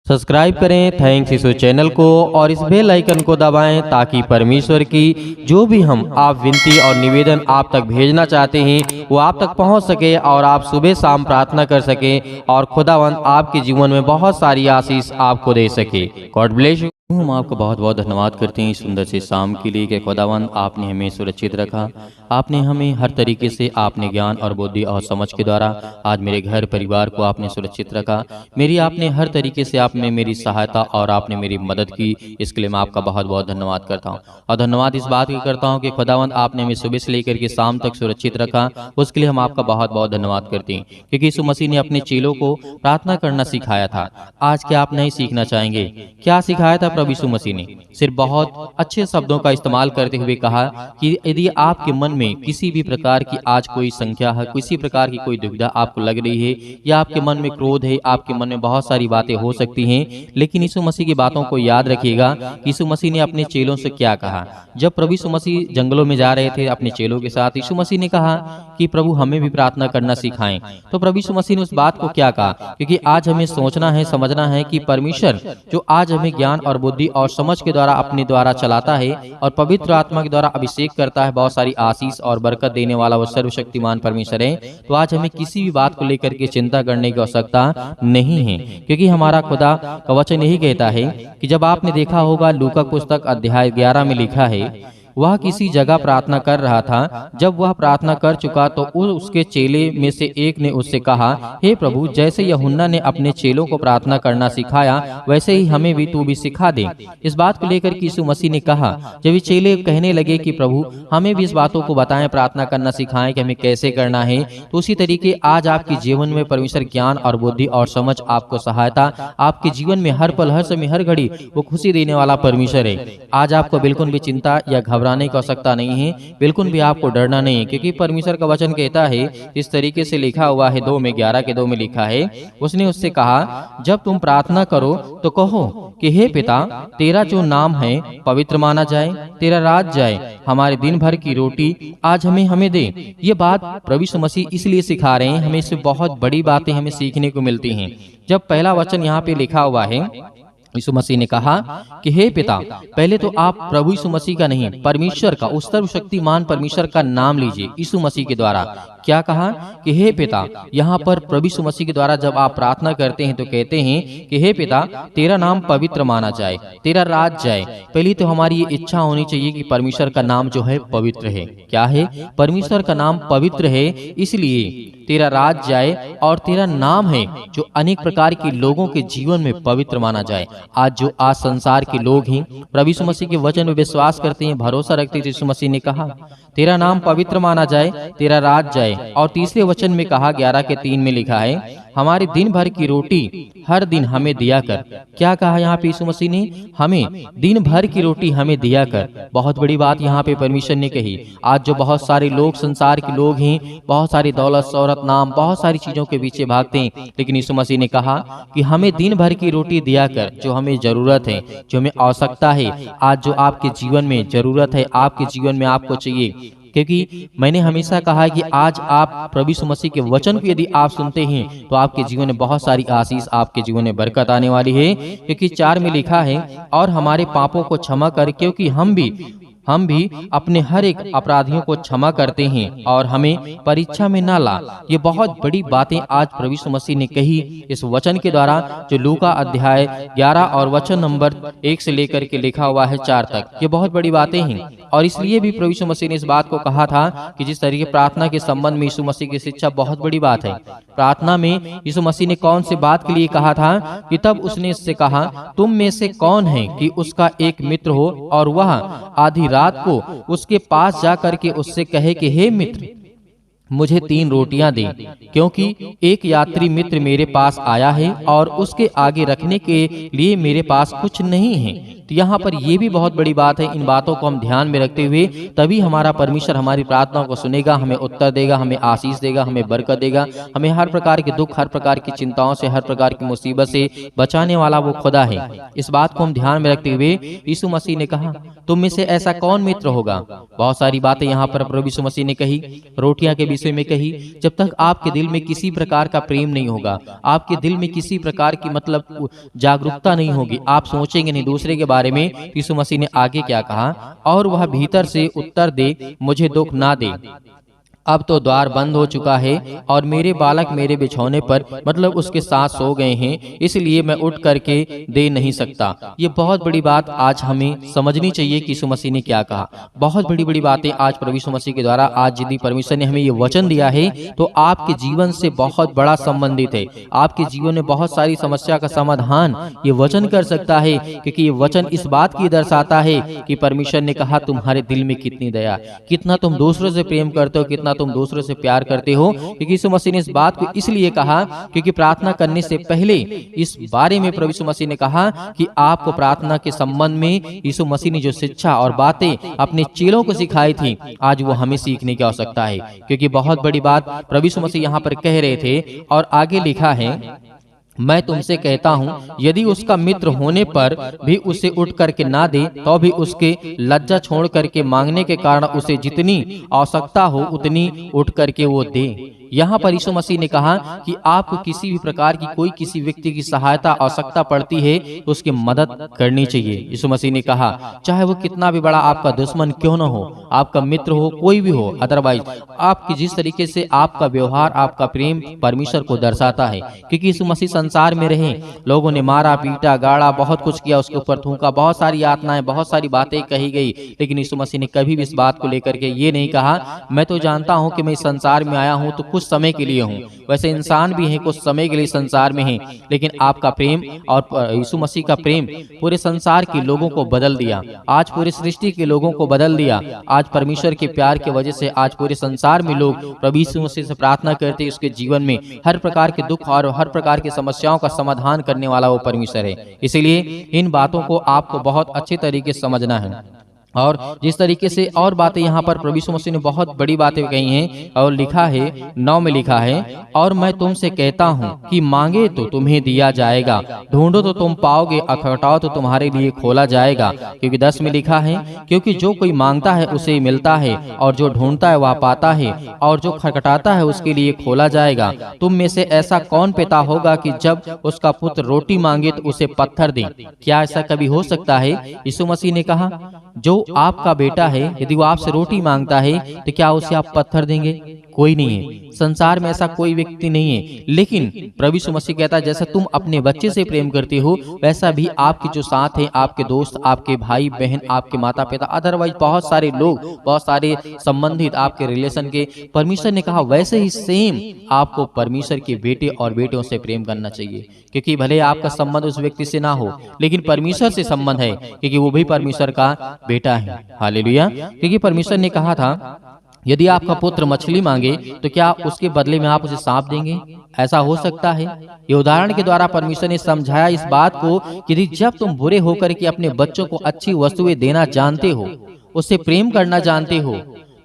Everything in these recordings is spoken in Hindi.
सब्सक्राइब करें थैंक्स यीशु चैनल को और इस बेल आइकन को दबाएं ताकि परमेश्वर की जो भी हम आप विनती और निवेदन आप तक भेजना चाहते हैं वो आप तक पहुंच सके और आप सुबह शाम प्रार्थना कर सकें और खुदावंद आपके जीवन में बहुत सारी आशीष आपको दे सके। God bless you. हम आपका बहुत बहुत धन्यवाद करते हैं इस सुंदर से शाम के लिए कि खुदावंद आपने हमें सुरक्षित रखा। आपने हमें हर तरीके से आपने ज्ञान और बुद्धि और समझ के द्वारा आज मेरे घर परिवार को आपने सुरक्षित रखा। मेरी आपने हर तरीके से आपने मेरी सहायता और आपने मेरी मदद की। इसके लिए मैं आपका बहुत बहुत धन्यवाद करता हूँ और धन्यवाद इस बात की करता हूँ कि खुदावंद आपने हमें सुबह से लेकर के शाम तक सुरक्षित रखा। उसके लिए हम आपका बहुत बहुत धन्यवाद करते हैं क्योंकि यीशु मसीह ने अपने चेलों को प्रार्थना करना सिखाया था। आज क्या आप नहीं सीखना चाहेंगे? क्या सिखाया था प्रभु यीशु मसीह ने? सिर्फ बहुत अच्छे शब्दों का इस्तेमाल करते हुए कहा कि यदि आपके मन में किसी भी प्रकार की आज कोई संख्या है, किसी प्रकार की कोई दुविधा आपको लग रही है या आपके मन में क्रोध है, आपके मन में बहुत सारी बातें हो सकती हैं, लेकिन यीशु मसीह की बातों को याद रखिएगा। यीशु मसीह ने अपने चेलों से क्या कहा? जब प्रभु यीशु मसीह जंगलों में जा रहे थे अपने चेलों के साथ, यीशु मसीह ने कहा कि प्रभु हमें भी प्रार्थना करना सिखाएं। तो प्रभु यीशु मसीह ने उस बात को क्या कहा? क्योंकि आज हमें सोचना है, समझना है कि परमेश्वर जो आज हमें ज्ञान और बुद्धि और समझ के द्वारा अपने द्वारा चलाता है और पवित्र आत्मा के द्वारा अभिषेक करता है, बहुत सारी आशीष और बरकत देने वाला वो सर्वशक्तिमान परमेश्वर है। तो आज हमें किसी भी बात को लेकर के चिंता करने की आवश्यकता नहीं है, क्योंकि हमारा खुदा का वचन यही कहता है कि जब आपने देखा होगा लूका पुस्तक अध्याय 11 में लिखा है, वह किसी जगह प्रार्थना कर रहा था। जब वह प्रार्थना कर चुका तो उसके चेले में से एक ने उससे कहा, हे प्रभु, जैसे यूहन्ना ने अपने चेलों को प्रार्थना करना सिखाया वैसे ही हमें भी तू भी सिखा दे। इस बात को लेकर के यीशु मसीह ने कहा, जब ये चेले कहने लगे कि प्रभु हमें भी इस बातों को बताएं, प्रार्थना करना सिखाएं कि हमें कैसे करना है, तो उसी तरीके आज आपके जीवन में परमेश्वर ज्ञान और बुद्धि और समझ आपको सहायता आपके जीवन में हर पल हर समय हर घड़ी वो खुशी देने वाला परमेश्वर है। आज आपको बिल्कुल भी चिंता या घबराने की आवश्यकता नहीं है, बिल्कुल भी आपको डरना नहीं है, क्योंकि परमेश्वर का वचन कहता है इस तरीके से लिखा हुआ है 2:11 में लिखा है, उसने उससे कहा, जब तुम प्रार्थना करो तो कहो कि हे पिता, तेरा जो नाम है पवित्र माना जाए, तेरा राज जाए, हमारे दिन भर की रोटी आज हमें दे। ये बात प्रभु यीशु मसीह इसलिए सिखा रहे हैं, हमें इससे बहुत बड़ी बातें हमें सीखने को मिलती हैं। जब पहला वचन यहाँ पे लिखा हुआ है, यीशु मसीह ने कहा कि हे पिता, पहले तो आप प्रभु यीशु मसीह का नहीं परमेश्वर का, उस सर्वशक्तिमान परमेश्वर का नाम लीजिए। यीशु मसीह के द्वारा क्या कहा कि हे पिता? यहाँ पर प्रभु यीशु मसीह के द्वारा जब आप प्रार्थना करते हैं तो कहते हैं कि हे पिता, तेरा नाम पवित्र माना जाए, तेरा राज जाए। पहली तो हमारी ये इच्छा होनी चाहिए कि परमेश्वर का नाम जो है पवित्र है। क्या है? परमेश्वर का नाम पवित्र है, इसलिए तेरा राज जाए और तेरा नाम है जो अनेक प्रकार के लोगों के जीवन में पवित्र माना जाए। आज संसार के लोग हैं प्रभु यीशु मसीह के वचन में विश्वास करते हैं, भरोसा रखते हैं। यीशु मसीह ने कहा तेरा नाम पवित्र माना जाए, तेरा राज जाए। और तीसरे वचन में कहा 11:3 में लिखा है, हमारे दिन भर की रोटी हर दिन हमें दिया कर। क्या कहा यहाँ पे यीशु मसीह ने? हमें दिन भर की रोटी हमें दिया कर। बहुत बड़ी बात यहाँ पे परमेश्वर ने कही। आज जो बहुत सारे लोग संसार के लोग हैं, बहुत सारी दौलत शोहरत नाम बहुत सारी चीजों के पीछे भागते हैं, लेकिन यीशु मसीह ने कहा कि हमें दिन भर की रोटी दिया कर, जो हमें जरूरत है, जो हमें आवश्यकता है, आज जो आपके जीवन में जरूरत है, आपके जीवन में आपको चाहिए। क्योंकि मैंने हमेशा कहा है कि आज आप प्रभु यीशु मसीह के वचन को यदि आप सुनते हैं तो आपके जीवन में बहुत सारी आशीष, आपके जीवन में बरकत आने वाली है। क्योंकि 4 में लिखा है, और हमारे पापों को क्षमा कर, क्योंकि हम भी अपने हर एक अपराधियों को क्षमा करते हैं, और हमें परीक्षा में ना ला। ये बहुत बड़ी बातें आज प्रभु यीशु मसीह ने कही इस वचन के द्वारा, जो लूका अध्याय 11 और वचन नंबर 1 से लेकर के लिखा हुआ है 4 तक। ये बहुत बड़ी बातें हैं, और इसलिए भी प्रभु यीशु मसीह ने इस बात को कहा था कि जिस तरीके प्रार्थना के संबंध में यीशु मसीह की शिक्षा बहुत बड़ी बात है। प्रार्थना में यीशु मसीह ने कौन सी बात के लिए कहा था कि तब उसने इससे कहा, तुम में से कौन है कि उसका एक मित्र हो और वह आधी रात को उसके पास जाकर के उससे कहे कि हे मित्र, मुझे 3 रोटियां दे, क्योंकि एक यात्री मित्र मेरे पास आया है और उसके आगे रखने के लिए मेरे पास कुछ नहीं है। तो यहाँ पर ये भी बहुत बड़ी बात है। इन बातों को हम ध्यान में रखते हुए तभी हमारा परमेश्वर हमारी प्रार्थनाओं को सुनेगा, हमें उत्तर देगा, हमें आशीष देगा, हमें बरकत देगा, हमें हर प्रकार के दुख, हर प्रकार की चिंताओं से, हर प्रकार की मुसीबत से बचाने वाला वो खुदा है। इस बात को हम ध्यान में रखते हुए यीशु मसीह ने कहा, तुम में से ऐसा कौन मित्र होगा? बहुत सारी बातें यहाँ पर प्रभु यीशु मसीह ने कही। रोटियां के विषय में कही, जब तक आपके दिल में किसी प्रकार का प्रेम नहीं होगा, आपके दिल में किसी प्रकार की मतलब जागरूकता नहीं होगी, आप सोचेंगे नहीं दूसरे के बारे में। यीशु मसीह ने आगे क्या कहा, और वह भीतर से उत्तर दे, मुझे दुख ना दे, अब तो द्वार बंद हो चुका है और मेरे बालक मेरे बिछौने पर मतलब उसके साथ सो गए हैं, इसलिए मैं उठ करके दे नहीं सकता। ये बहुत बड़ी बात आज हमें समझनी चाहिए कि यीशु मसीह ने क्या कहा। बहुत बड़ी बड़ी बातें आज प्रभु यीशु मसीह के द्वारा, आज यदि परमेश्वर ने हमें ये वचन दिया है तो आपके जीवन से बहुत बड़ा संबंधित है। आपके जीवन में बहुत सारी समस्या का समाधान ये वचन कर सकता है, क्योंकि ये वचन इस बात की दर्शाता है कि परमेश्वर ने कहा तुम्हारे दिल में कितनी दया, कितना तुम दूसरों से प्रेम करते हो, कितना तुम दूसरों से प्यार करते हो। क्योंकि यीशु मसीह ने इस बात को इसलिए कहा क्योंकि प्रार्थना करने से पहले इस बारे में प्रभु यीशु मसीह ने कहा कि आपको प्रार्थना के संबंध में यीशु मसीह ने जो शिक्षा और बातें अपने चेलों को सिखाई थी, आज वो हमें सीखने की आवश्यकता है। क्योंकि बहुत बड़ी बात प्रभु यीशु मसीह यहाँ पर कह रहे थे और आगे लिखा है, मैं तुमसे कहता हूँ यदि उसका मित्र होने पर भी उसे उठ करके ना दे तो भी उसके लज्जा छोड़ करके मांगने के कारण उसे जितनी आवश्यकता हो उतनी उठ करके वो दे। यहाँ पर यीशु मसीह ने कहा कि आपको किसी भी प्रकार की कोई किसी व्यक्ति की सहायता आवश्यकता पड़ती है तो उसकी मदद करनी चाहिए। यीशु मसीह ने कहा चाहे वो कितना भी बड़ा आपका दुश्मन क्यों न हो, आपका मित्र हो, कोई भी हो, अदरवाइज आपकी जिस तरीके से आपका व्यवहार, आपका प्रेम परमेश्वर को दर्शाता है। क्योंकि यीशु मसीह संसार में रहे, लोगों ने मारा पीटा गाड़ा, बहुत कुछ किया, उसके ऊपर थूका, बहुत सारी यातनाएं, बहुत सारी बातें कही गई, लेकिन यीशु मसीह ने कभी भी इस बात को लेकर के ये नहीं कहा मैं तो जानता हूँ कि मैं इस संसार में आया हूँ तो कुछ समय के लिए हूँ। वैसे इंसान भी हैं, कुछ समय के लिए संसार में हैं, लेकिन आपका प्रेम और यीशु मसीह का प्रेम पूरे संसार के लोगों को बदल दिया, आज पूरी सृष्टि के लोगों को बदल दिया। आज परमेश्वर के प्यार की वजह से आज पूरे संसार में लोग प्रभु यीशु मसीह से प्रार्थना करते हैं, उसके जीवन में हर प्रकार के दुख और हर प्रकार की समस्याओं का समाधान करने वाला वो परमेश्वर है। इसीलिए इन बातों को आपको बहुत अच्छे तरीके से समझना है। और जिस तरीके से और बातें यहाँ पर प्रभु यीशु मसीह ने बहुत बड़ी बातें कही हैं और लिखा है 9 में लिखा है, और मैं तुमसे कहता हूँ कि मांगे तो तुम्हें दिया जाएगा, ढूंढो तो तुम पाओगे, खटखटाओ तो तुम्हारे लिए खोला जाएगा। क्योंकि 10 में लिखा है, क्योंकि जो कोई मांगता है उसे मिलता है, और जो ढूंढता है वह पाता है, और जो खटखटाता है उसके लिए खोला जाएगा। तुम में से ऐसा कौन पिता होगा कि जब उसका पुत्र रोटी मांगे तो उसे पत्थर दे? क्या ऐसा कभी हो सकता है? यीशु मसीह ने कहा जो आपका बेटा है यदि वो आपसे रोटी मांगता है तो क्या उसे आप पत्थर देंगे? कोई नहीं है, संसार में ऐसा कोई व्यक्ति नहीं है। लेकिन प्रभु यीशु मसीह कहता है जैसा तुम अपने बच्चे से प्रेम करते हो वैसा भी आपके जो साथ हैं, आपके दोस्त, आपके भाई बहन, आपके माता पिता, अदरवाइज बहुत सारे लोग, बहुत सारे संबंधित आपके रिलेशन के, परमेश्वर ने कहा वैसे ही सेम आपको परमेश्वर के बेटे और बेटियों से प्रेम करना चाहिए। क्योंकि भले आपका संबंध उस व्यक्ति से ना हो, लेकिन परमेश्वर से संबंध है, क्योंकि वो भी परमेश्वर का बेटा है। हालेलुया। क्योंकि परमेश्वर ने कहा था यदि आपका पुत्र मछली मांगे तो क्या उसके बदले में आप उसे सांप देंगे? ऐसा हो सकता है? ये उदाहरण के द्वारा परमेश्वर ने समझाया इस बात को कि जब तुम बुरे होकर के अपने बच्चों को अच्छी वस्तुएं देना जानते हो, उससे प्रेम करना जानते हो,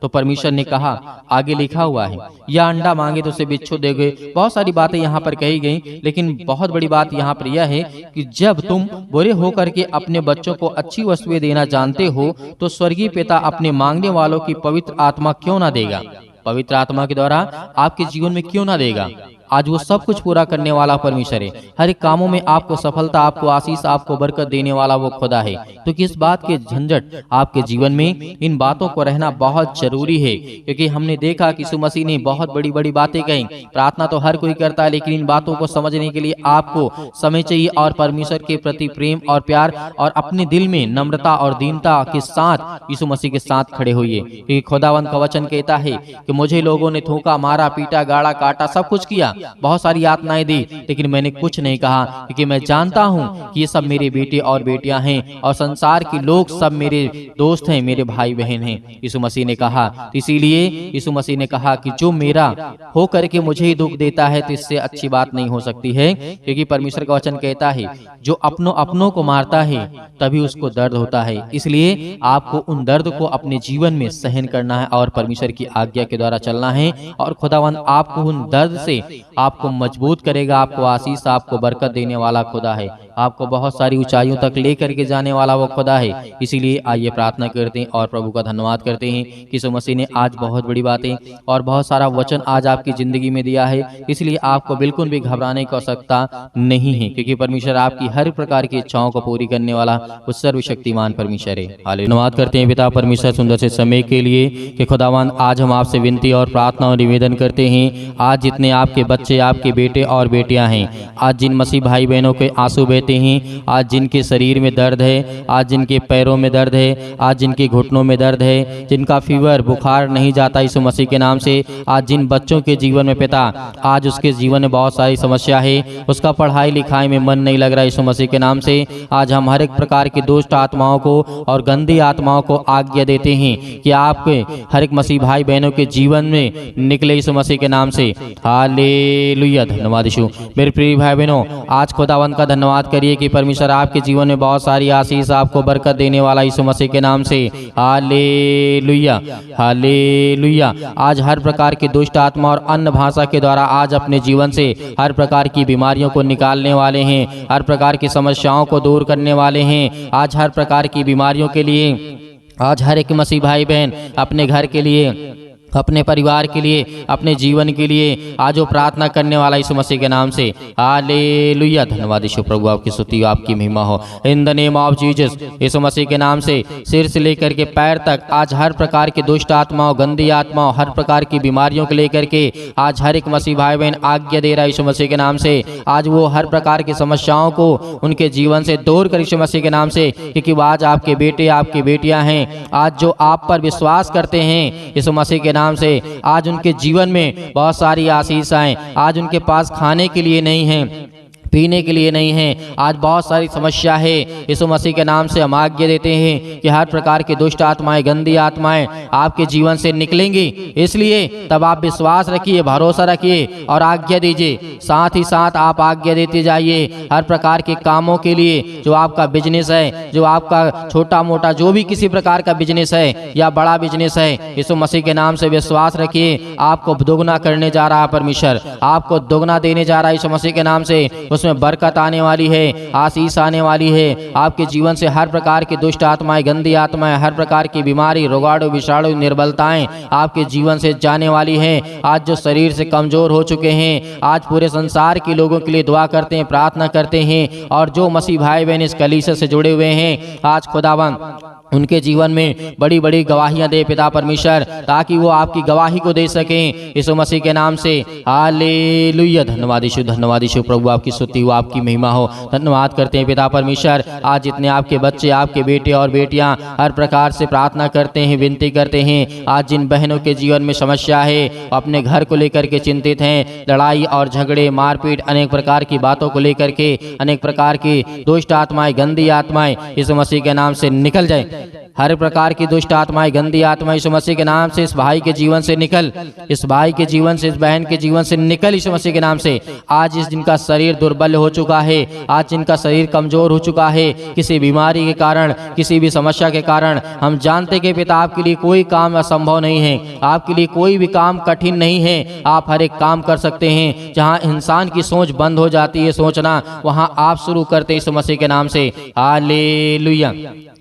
तो परमेश्वर ने कहा आगे लिखा हुआ है या अंडा मांगे तो उसे बिच्छू देगे। बहुत सारी बातें यहाँ पर कही गई, लेकिन बहुत बड़ी बात यहाँ पर यह है कि जब तुम बुरे होकर के अपने बच्चों को अच्छी वस्तुएं देना जानते हो तो स्वर्गीय पिता अपने मांगने वालों की पवित्र आत्मा क्यों ना देगा? पवित्र आत्मा के द्वारा आपके जीवन में क्यों ना देगा? आज वो सब कुछ पूरा करने वाला परमेश्वर है। हर एक कामों में आपको सफलता, आपको आशीष, आपको बरकत देने वाला वो खुदा है। तो किस बात के झंझट आपके जीवन में? इन बातों को रहना बहुत जरूरी है, क्योंकि हमने देखा कि यीशु मसीह ने बहुत बड़ी बड़ी बातें कही। प्रार्थना तो हर कोई करता है, लेकिन इन बातों को समझने के लिए आपको समय चाहिए और परमेश्वर के प्रति प्रेम और प्यार और अपने दिल में नम्रता और दीनता के साथ यीशु मसीह के साथ खड़े होइए। क्योंकि खुदावंद का वचन कहता है कि मुझे लोगों ने थूका, मारा, पीटा, गाड़ा, काटा, सब कुछ किया, बहुत सारी यातनाएं दी, लेकिन मैंने कुछ नहीं कहा, क्योंकि मैं जानता हूं कि ये सब मेरे बेटे और बेटियां हैं और संसार के लोग सब मेरे दोस्त हैं, मेरे भाई बहन हैं। यीशु मसीह ने कहा, इसीलिए यीशु मसीह ने कहा कि जो मेरा हो करके मुझे ही दुख देता है तो इससे अच्छी बात नहीं हो सकती है। क्योंकि परमेश्वर का वचन कहता है जो अपनों को मारता है तभी उसको दर्द होता है। इसलिए आपको उन दर्द को अपने जीवन में सहन करना है और परमेश्वर की आज्ञा के द्वारा चलना है, और खुदावंद आपको उन दर्द से आपको मजबूत करेगा, आपको आशीष, आपको बरकत देने वाला खुदा है। आपको बहुत सारी ऊंचाइयों तक लेकर के जाने वाला वो खुदा है। इसीलिए आइए प्रार्थना करते हैं और प्रभु का धन्यवाद करते हैं कि यीशु मसीह ने आज बहुत बड़ी बातें और बहुत सारा वचन आज आपकी ज़िंदगी में दिया है। इसलिए आपको बिल्कुल भी घबराने की आवश्यकता नहीं है, क्योंकि परमेश्वर आपकी हर प्रकार की इच्छाओं को पूरी करने वाला उस सर्वशक्तिमान परमेश्वर है। हालेलुया। धन्यवाद करते हैं पिता परमेश्वर सुंदर से समय के लिए कि खुदावन आज हम आपसे विनती और प्रार्थना और निवेदन करते हैं। आज जितने आपके बच्चे, आपके बेटे और बेटियां हैं, आज जिन मसीह भाई बहनों के आंसू बहते हैं, आज जिनके शरीर में दर्द है, आज जिनके पैरों में दर्द है, आज जिनके घुटनों में दर्द है, जिनका फीवर बुखार नहीं जाता यीशु मसीह के नाम से, आज जिन बच्चों के जीवन में पिता आज उसके जीवन में बहुत सारी समस्या है, उसका पढ़ाई लिखाई में मन नहीं लग रहा यीशु मसीह के नाम से, आज हम हर एक प्रकार की दुष्ट आत्माओं को और गंदी आत्माओं को आज्ञा देते हैं कि आपके हर एक मसीह भाई बहनों के जीवन में निकले यीशु मसीह के नाम से। हालेलुया। धन्यवाद यीशु। मेरे प्रिय भाई बहनों, आज खुदावंत का धन्यवाद करिए कि परमेश्वर आपके जीवन में बहुत सारी आशीष आपको बरकत देने वाला यीशु मसीह के नाम से। Hallelujah, hallelujah. आज हर प्रकार की दुष्ट आत्मा और अन्य भाषा के द्वारा आज अपने जीवन से हर प्रकार की बीमारियों को निकालने वाले हैं, हर प्रकार की समस्याओं को दूर करने वाले हैं। आज हर प्रकार की बीमारियों के लिए आज हर एक मसीह भाई बहन अपने घर के लिए, अपने परिवार के लिए, अपने जीवन के लिए आज वो प्रार्थना करने वाला यीशु मसीह के नाम से। हालेलुया। धन्यवाद यीशु प्रभु, आपकी स्तुति आपकी महिमा हो। In the name of Jesus, यीशु मसीह के नाम से सिर से लेकर के पैर तक आज हर प्रकार की दुष्ट आत्माओं, गंदी आत्माओं, हर प्रकार की बीमारियों को लेकर के आज हर एक मसीह भाई बहन आज्ञा दे रहा है यीशु मसीह के नाम से। आज वो हर प्रकार की समस्याओं को उनके जीवन से दूर कर यीशु मसीह के नाम से, क्योंकि वो आज आपके बेटे आपकी बेटियां हैं, आज जो आप पर विश्वास करते हैं यीशु मसीह के नाम से, आज उनके जीवन में बहुत सारी आशीषाएं, आज उनके पास खाने के लिए नहीं है, पीने के लिए नहीं है, आज बहुत सारी समस्या है। यीशु मसीह के नाम से हम आज्ञा देते हैं कि हर प्रकार की दुष्ट आत्माएं, गंदी आत्माएं आपके जीवन से निकलेंगी। इसलिए तब आप विश्वास रखिए, भरोसा रखिए और आज्ञा दीजिए। साथ ही साथ आप आज्ञा देते जाइए हर प्रकार के कामों के लिए, जो आपका बिजनेस है, जो आपका छोटा मोटा जो भी किसी प्रकार का बिजनेस है या बड़ा बिजनेस है, यीशु मसीह के नाम से विश्वास रखिए। आपको दोगुना करने जा रहा है परमेश्वर, आपको दोगुना देने जा रहा है यीशु मसीह के नाम से। उसमें बरकत आने वाली है, आशीष आने वाली है। आपके जीवन से हर प्रकार की दुष्ट आत्माएं, गंदी आत्माएं, हर प्रकार की बीमारी, रोगाणु, विषाणु, निर्बलताएं आपके जीवन से जाने वाली हैं। आज जो शरीर से कमजोर हो चुके हैं, आज पूरे संसार के लोगों के लिए दुआ करते हैं, प्रार्थना करते हैं, और जो मसीह भाई बहन इस कलीसिया से जुड़े हुए हैं, आज खुदावंद उनके जीवन में बड़ी बड़ी गवाहियां दे पिता परमेश्वर, ताकि वो आपकी गवाही को दे सकें यीशु मसीह के नाम से। हालेलुया। धन्यवाद यीशु, धन्यवाद यीशु प्रभु, आपकी स्तुति हो, आपकी महिमा हो। धन्यवाद करते हैं पिता परमेश्वर। आज जितने आपके बच्चे, आपके बेटे और बेटियां हर प्रकार से प्रार्थना करते हैं, विनती करते हैं, आज जिन बहनों के जीवन में समस्या है, अपने घर को लेकर के चिंतित हैं, लड़ाई और झगड़े, मारपीट, अनेक प्रकार की बातों को लेकर के, अनेक प्रकार की दुष्ट आत्माएं, गंदी आत्माएं यीशु मसीह के नाम से निकल जाए। हर प्रकार की दुष्ट आत्माएं, गंदी आत्माएं यीशु मसीह के नाम से इस भाई के जीवन से निकल, इस भाई के जीवन से, इस बहन के जीवन से निकल यीशु मसीह के नाम से। आज इस जिनका शरीर दुर्बल हो चुका है, आज जिनका शरीर कमजोर हो चुका है किसी बीमारी के कारण, किसी भी समस्या के कारण, हम जानते कि पिता आपके लिए कोई काम असंभव नहीं है, आपके लिए कोई भी काम कठिन नहीं है। आप हर एक काम कर सकते हैं। जहाँ इंसान की सोच बंद हो जाती है सोचना, वहाँ आप शुरू करते हैं यीशु मसीह के नाम से। Hallelujah,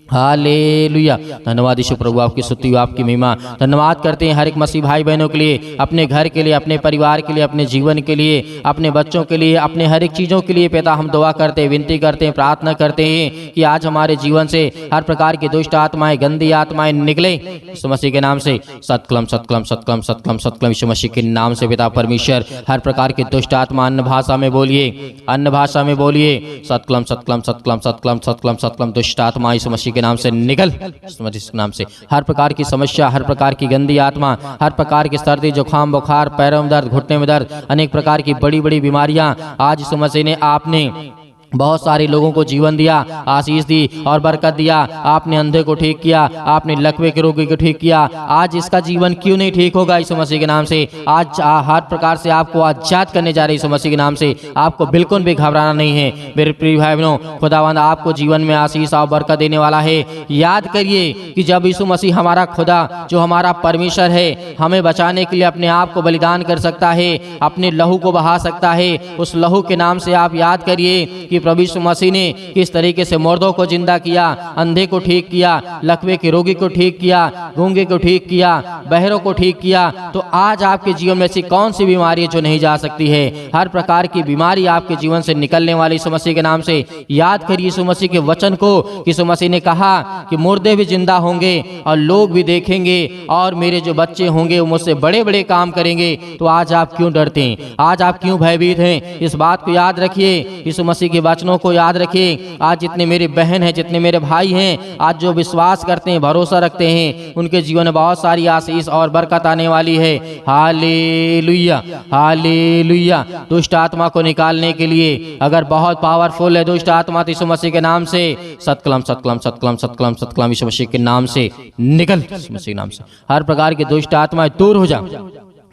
hallelujah. धन्यवाद यीशु प्रभु, आपकी स्तुति हो, आपकी महिमा। धन्यवाद करते हैं हर एक मसीह भाई बहनों के लिए, अपने घर के लिए, अपने परिवार के लिए, अपने जीवन के लिए, अपने बच्चों के लिए, अपने हर एक चीज़ों के लिए पिता हम दुआ करते हैं, विनती करते हैं, प्रार्थना करते हैं कि आज हमारे जीवन से हर प्रकार की दुष्ट आत्माएं, गंदी आत्माएं निकले यीशु मसीह के नाम से। सतकलम सतकलम सतकलम सतकलम सतकलम यीशु मसीह के नाम से पिता परमेश्वर, हर प्रकार की दुष्ट आत्मा अन्य भाषा में बोलिए, अन्य भाषा में बोलिए। सतकलम सतकलम सतकलम सतकलम सतकलम सतकलम दुष्ट आत्मा यीशु मसीह के नाम से निकल, इस नाम से। हर प्रकार की समस्या, हर प्रकार की गंदी आत्मा, हर प्रकार की सर्दी, जुकाम, बुखार, पैरों में दर्द, घुटने में दर्द, अनेक प्रकार की बड़ी बड़ी बीमारियां, आज यीशु मसीह ने आपने बहुत सारे लोगों को जीवन दिया, आशीष दी और बरकत दिया। आपने अंधे को ठीक किया, आपने लकवे के रोगी को ठीक किया। आज इसका जीवन क्यों नहीं ठीक होगा यीशु मसीह के नाम से। आज हर प्रकार से आपको आजाद करने जा रहे यीशु मसीह के नाम से। आपको बिल्कुल भी घबराना नहीं है मेरे प्रिय भाई बहनों। खुदावंद आपको जीवन में आशीष और बरकत देने वाला है। याद करिए कि जब यीशु मसीह हमारा खुदा, जो हमारा परमेश्वर है, हमें बचाने के लिए अपने आप को बलिदान कर सकता है, अपने लहू को बहा सकता है, उस लहू के नाम से आप याद करिए कि प्रभु यीशु मसीह ने किस तरीके से मुर्दों को जिंदा किया, अंधे को ठीक किया, लकवे के रोगी को ठीक किया, गूंगे को ठीक किया, बहरों को ठीक किया। तो आज आपके जीवन में ऐसी कौन सी बीमारी है जो नहीं जा सकती है? हर प्रकार की बीमारी आपके जीवन से निकलने वाली यीशु मसीह के नाम से। याद करिए यीशु मसीह के वचन को। यीशु मसीह ने कहा कि मुर्दे भी जिंदा होंगे और लोग भी देखेंगे और मेरे जो बच्चे होंगे वो मुझसे बड़े बड़े काम करेंगे। तो आज आप क्यों डरते हैं? आज आप क्यों भयभीत हैं? इस बात को याद रखिए, यीशु मसीह के वचनों को याद रखिए। आज जितने मेरे बहन हैं, जितने मेरे भाई हैं, आज जो विश्वास करते हैं, भरोसा रखते हैं, उनके जीवन में बहुत सारी आशीष और बरकत आने वाली है। Hallelujah, hallelujah. दुष्ट आत्मा को निकालने के लिए अगर बहुत पावरफुल है दुष्ट आत्मा, तो यीशु मसीह के नाम से सतकलम सतकलम सतकलम सतकलम सतकलम यीशु मसीह के नाम से निकल, यीशु मसीह के नाम से हर प्रकार की दुष्ट आत्मा दूर हो जा।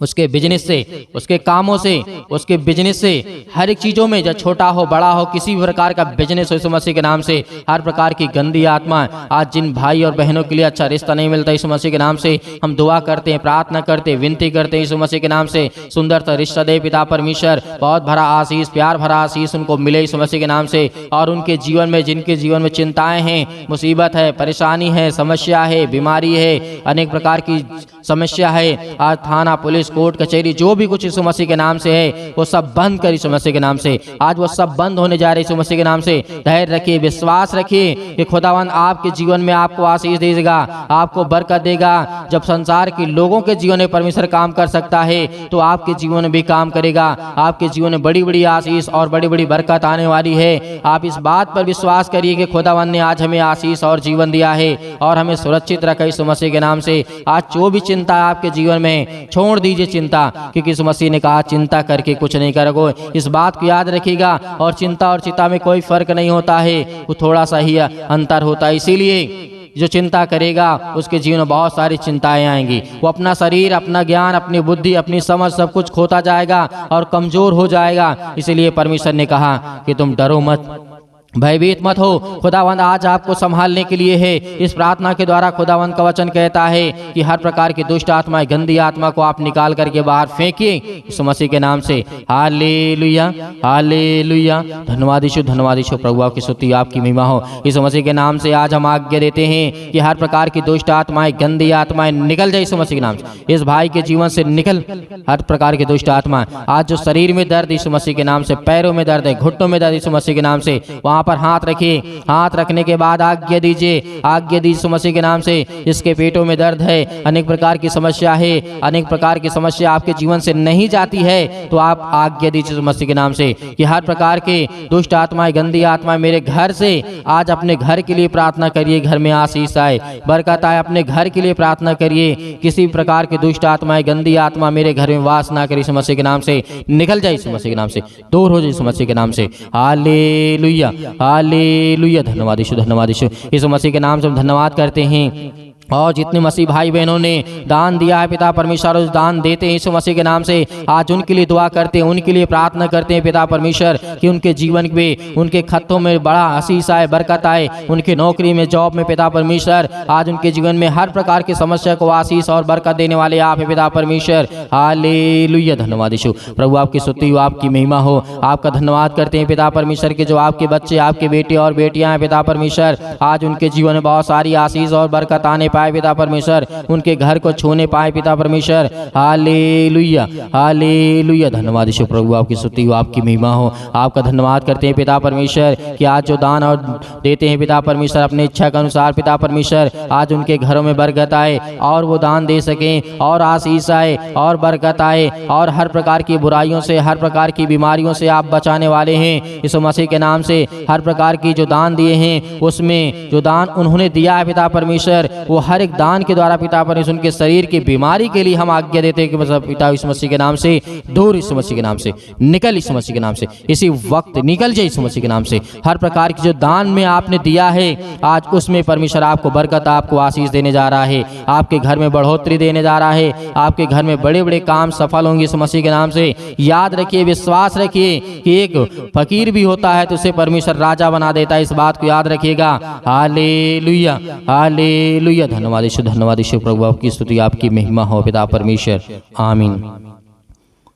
उसके बिजनेस से, उसके कामों से, उसके बिजनेस से, हर एक चीजों में, जब छोटा हो बड़ा हो, किसी भी प्रकार का बिजनेस हो, यीशु मसीह के नाम से हर प्रकार की गंदी आत्मा, आज जिन भाई और बहनों के लिए अच्छा रिश्ता नहीं मिलता, यीशु मसीह के नाम से हम दुआ करते हैं, प्रार्थना करते हैं, विनती करते हैं, यीशु मसीह के नाम से सुंदर सा रिश्ता दे पिता परमेश्वर। बहुत भरा आशीष, प्यार भरा आशीष उनको मिले यीशु मसीह के नाम से। और उनके जीवन में, जिनके जीवन में चिंताएं हैं, मुसीबत है, परेशानी है, समस्या है, बीमारी है, अनेक प्रकार की समस्या है, आज थाना पुलिस कोर्ट कचहरी जो भी कुछ यीशु मसीह के नाम से है वो सब बंद कर यीशु मसीह के नाम से। आज वो सब बंद होने जा रहे यीशु मसीह के नाम से। धैर्य रखिए, विश्वास रखिए कि खुदावंद आपके जीवन में आपको आशीष देगा, आपको बरकत देगा। जब संसार के लोगों के जीवन में परमेश्वर काम कर सकता है तो आपके जीवन में भी काम करेगा। आपके जीवन में बड़ी बड़ी आशीष और बड़ी बड़ी बरकत आने वाली है। आप इस बात पर विश्वास करिए कि खुदावंद ने आज हमें आशीष और जीवन दिया है और हमें सुरक्षित रखा यीशु मसीह के नाम से। आज जो भी चिंता है आपके जीवन में, छोड़ दीजिए चिंता, क्योंकि यीशु मसीह ने कहा चिंता करके कुछ नहीं करोगे। इस बात को याद रखिएगा। और चिंता और चिंता में कोई फर्क नहीं होता है, वो थोड़ा सा ही अंतर होता है। इसीलिए जो चिंता करेगा उसके जीवन में बहुत सारी चिंताएं आएंगी। वो अपना शरीर, अपना ज्ञान, अपनी बुद्धि, अपनी समझ सब कुछ खोता जाएगा और कमजोर हो जाएगा। इसीलिए परमेश्वर ने कहा कि तुम डरो मत, भयभीत मत हो। खुदावंद आज आपको संभालने के लिए है। इस प्रार्थना के द्वारा खुदावंद का वचन कहता है कि हर प्रकार की दुष्ट आत्मा, गंदी आत्मा को आप निकाल करके बाहर फेंकिए यीशु मसीह के नाम से। Hallelujah, hallelujah. धन्यवाद यीशु, धन्यवाद यीशु। प्रभु आपकी स्तुति, आपकी महिमा हो। यीशु मसीह के नाम से आज हम आज्ञा देते हैं कि हर प्रकार की दुष्ट आत्माएं, गंदी आत्माएं निकल जाए यीशु मसीह के नाम से। इस भाई के जीवन से निकल हर प्रकार की दुष्ट आत्मा। आज जो शरीर में दर्द यीशु मसीह के नाम से, पैरों में दर्द है, घुटनों में दर्द यीशु मसीह के नाम से, वहां पर हाथ रखिए। हाथ रखने के बाद आज्ञा दीजिए, आज्ञा दीजिए यीशु मसीह के नाम से। जिसके पेटों में दर्द है, अनेक प्रकार की समस्या है, अनेक प्रकार की समस्या आपके जीवन से नहीं जाती है, तो आप आज्ञा दीजिए यीशु मसीह के नाम से कि हर प्रकार के दुष्ट आत्माएं, गंदी आत्माएं मेरे घर से आज अपने घर के लिए प्रार्थना करिए। घर में आशीष आए, बरकत आए। अपने घर के लिए प्रार्थना करिए। किसी प्रकार की दुष्ट आत्माएं, गंदी आत्मा मेरे घर में वास ना करे यीशु मसीह के नाम से। निकल जाए यीशु मसीह के नाम से, दूर हो जाए यीशु मसीह के नाम से। Hallelujah, hallelujah. धन्यवाद यीशु, धन्यवाद यीशु। यीशु मसीह के नाम से हम धन्यवाद करते हैं। और जितने मसीह भाई बहनों ने दान दिया है पिता परमेश्वर, उस दान देते हैं यीशु मसीह के नाम से। आज उनके लिए दुआ करते हैं, उनके लिए प्रार्थना करते हैं पिता परमेश्वर कि उनके जीवन में, उनके खातों में बड़ा आशीष आए, बरकत आए। उनकी नौकरी में, जॉब में पिता परमेश्वर आज उनके जीवन में हर प्रकार की समस्या को आशीष और बरकत देने वाले आप है पिता परमेश्वर। हालेलुया, धन्यवाद यीशु। प्रभु आपकी स्तुति हो, आपकी महिमा हो। आपका धन्यवाद करते हैं पिता परमेश्वर के जो आपके बच्चे, आपके बेटे और बेटियां हैं पिता परमेश्वर, आज उनके जीवन में बहुत सारी आशीष और बरकत आने पाए पिता परमेश्वर, उनके घर को छूने पाए पिता परमेश्वर। Hallelujah, hallelujah. धन्यवाद यीशु। प्रभु आपकी स्तुति हो, आपकी महिमा हो। आपका धन्यवाद करते हैं पिता परमेश्वर कि आज जो दान और देते हैं पिता परमेश्वर अपने इच्छा के अनुसार पिता परमेश्वर, आज उनके घरों में बरकत आए और वो दान दे सकें और आशीष आए और बरकत आए और हर प्रकार की बुराइयों से, हर प्रकार की बीमारियों से आप बचाने वाले हैं यीशु मसीह के नाम से। हर प्रकार की जो दान दिए हैं, उसमें जो दान उन्होंने दिया है पिता परमेश्वर, वो हर एक दान के द्वारा पिता परमेश्वर उनके शरीर की बीमारी के लिए हम आज्ञा देते हैं कि मतलब पिता यीशु मसीह के नाम से दूर, यीशु मसीह के नाम से निकल, यीशु मसीह के नाम से इसी वक्त निकल जाए यीशु मसीह के नाम से। हर प्रकार की जो दान में आपने दिया है आज उसमें परमेश्वर आपको बरकत, आपको आशीष देने जा रहा है। आपके घर में बढ़ोतरी देने जा रहा है। आपके घर में बड़े बड़े काम सफल होंगे यीशु मसीह के नाम से। याद रखिए, विश्वास रखिए कि एक फकीर भी होता है तो उसे परमेश्वर राजा बना देता है। इस बात को याद रखिएगा। Hallelujah, hallelujah. धन्यवाद यीशु, धन्यवाद यीशु। प्रभु आपकी स्तुति, आपकी महिमा हो पिता परमेश्वर। आमीन।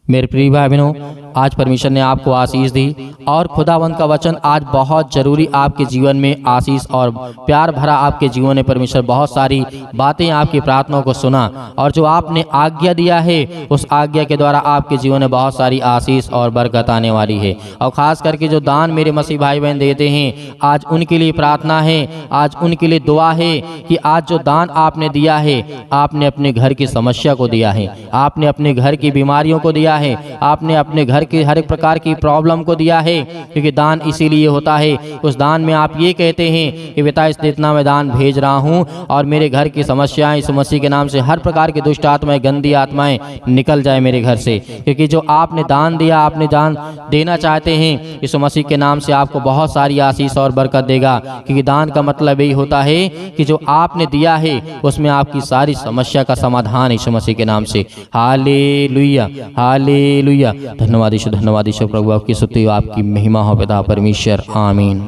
मेरे प्रिय भाई बहनों, आज परमेश्वर ने आपको आशीष दी और खुदावंद का वचन आज बहुत जरूरी आपके जीवन में आशीष और प्यार भरा आपके जीवन में परमेश्वर बहुत सारी बातें आपकी प्रार्थनाओं को सुना और जो आपने आज्ञा दिया है उस आज्ञा के द्वारा आपके जीवन में बहुत सारी आशीष और बरकत आने वाली है। और खास करके जो दान मेरे मसीह भाई बहन देते हैं, आज उनके लिए प्रार्थना है, आज उनके लिए दुआ है कि आज जो दान आपने दिया है, आपने अपने घर की समस्या को दिया है, आपने अपने घर की बीमारियों को दिया है, आपने अपने घर की हर एक प्रकार की प्रॉब्लम को दिया है। क्योंकि दान इसीलिए होता है, उस दान में आप ये कहते हैं कि बेटा इतना मैं दान भेज रहा हूँ और मेरे घर की समस्याएं इस मसीह के नाम से हर प्रकार की दुष्ट आत्माएं, गंदी आत्माएं निकल जाए मेरे घर से। क्योंकि जो आपने दान दिया, आपने दान देना चाहते हैं, इस मसीह के नाम से आपको बहुत सारी आशीष और बरकत देगा। क्योंकि दान का मतलब यही होता है कि जो आपने दिया है उसमें आपकी सारी समस्या का समाधान इस मसीह के नाम से। Hallelujah, hallelujah. धन्यवाद यीशु, धन्यवाद यीशु। प्रभु आपकी स्तुति, आपकी महिमा हो पिता परमेश्वर। आमीन।